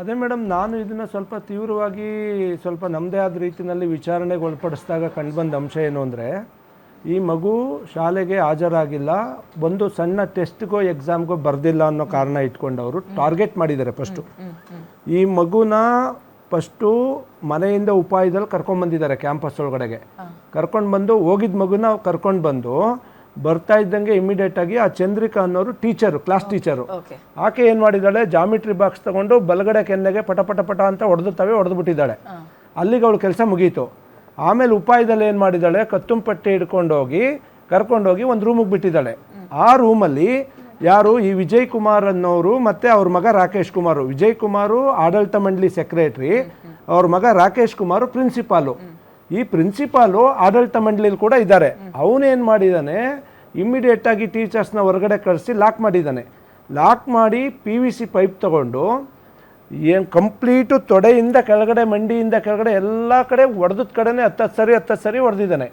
ಅದೇ ಮೇಡಮ್, ನಾನು ಇದನ್ನು ಸ್ವಲ್ಪ ತೀವ್ರವಾಗಿ ಸ್ವಲ್ಪ ನಮ್ಮದೇ ಆದ ರೀತಿಯಲ್ಲಿ ವಿಚಾರಣೆಗೆ ಒಳಪಡಿಸಿದಾಗ ಕಂಡುಬಂದ ಅಂಶ ಏನು ಅಂದರೆ, ಈ ಮಗು ಶಾಲೆಗೆ ಹಾಜರಾಗಿಲ್ಲ, ಒಂದು ಸಣ್ಣ ಟೆಸ್ಟ್ಗೋ ಎಕ್ಸಾಮ್ಗೋ ಬರೆದಿಲ್ಲ ಅನ್ನೋ ಕಾರಣ ಇಟ್ಕೊಂಡವರು ಟಾರ್ಗೆಟ್ ಮಾಡಿದ್ದಾರೆ. ಈ ಮಗುನ ಫಸ್ಟು ಮನೆಯಿಂದ ಉಪಾಯದಲ್ಲಿ ಕರ್ಕೊಂಡ್ಬಂದಿದ್ದಾರೆ ಕ್ಯಾಂಪಸ್ ಒಳಗಡೆಗೆ. ಕರ್ಕೊಂಡು ಬಂದು ಹೋಗಿದ್ದ ಮಗುನ ಕರ್ಕೊಂಡು ಬಂದು ಬರ್ತಾ ಇದ್ದಂಗೆ ಇಮಿಡಿಯೇಟಾಗಿ ಆ ಚಂದ್ರಿಕಾ ಅನ್ನೋರು ಟೀಚರು, ಕ್ಲಾಸ್ ಟೀಚರು, ಆಕೆ ಏನು ಮಾಡಿದ್ದಾಳೆ, ಜಾಮಿಟ್ರಿ ಬಾಕ್ಸ್ ತೊಗೊಂಡು ಬಲಗಡೆ ಕೆನ್ನೆಗೆ ಪಟ ಪಟ ಪಟ ಅಂತ ಹೊಡೆದ್ಬಿಟ್ಟಿದ್ದಾಳೆ. ಅಲ್ಲಿಗೆ ಅವಳು ಕೆಲಸ ಮುಗೀತು. ಆಮೇಲೆ ಉಪಾಯದಲ್ಲಿ ಏನು ಮಾಡಿದ್ದಾಳೆ, ಕತ್ತುಂಪಟ್ಟಿ ಹಿಡ್ಕೊಂಡೋಗಿ ಕರ್ಕೊಂಡೋಗಿ ಒಂದು ರೂಮಿಗೆ ಬಿಟ್ಟಿದ್ದಾಳೆ. ಆ ರೂಮಲ್ಲಿ ಯಾರು, ಈ ವಿಜಯ್ ಕುಮಾರ್ ಅನ್ನೋರು ಮತ್ತು ಅವ್ರ ಮಗ ರಾಕೇಶ್ ಕುಮಾರು. ವಿಜಯ್ ಕುಮಾರು ಆಡಳಿತ ಮಂಡಳಿ ಸೆಕ್ರೆಟ್ರಿ, ಅವ್ರ ಮಗ ರಾಕೇಶ್ ಕುಮಾರು ಪ್ರಿನ್ಸಿಪಾಲು. ಈ ಪ್ರಿನ್ಸಿಪಾಲು ಆಡಳಿತ ಮಂಡಳಿಲಿ ಕೂಡ ಇದ್ದಾರೆ. ಅವನೇನು ಮಾಡಿದ್ದಾನೆ, ಇಮ್ಮಿಡಿಯೇಟಾಗಿ ಟೀಚರ್ಸ್ನ ಹೊರಗಡೆ ಕಳಿಸಿ ಲಾಕ್ ಮಾಡಿದ್ದಾನೆ. ಲಾಕ್ ಮಾಡಿ PVC ಪೈಪ್ ತಗೊಂಡು ಏನು ಕಂಪ್ಲೀಟು ತೊಡೆಯಿಂದ ಕೆಳಗಡೆ, ಮಂಡಿಯಿಂದ ಕೆಳಗಡೆ ಎಲ್ಲ ಕಡೆ ಹೊಡೆದ ಕಡೆನೇ 10 ಸರಿ ಹೊಡೆದಿದ್ದಾನೆ.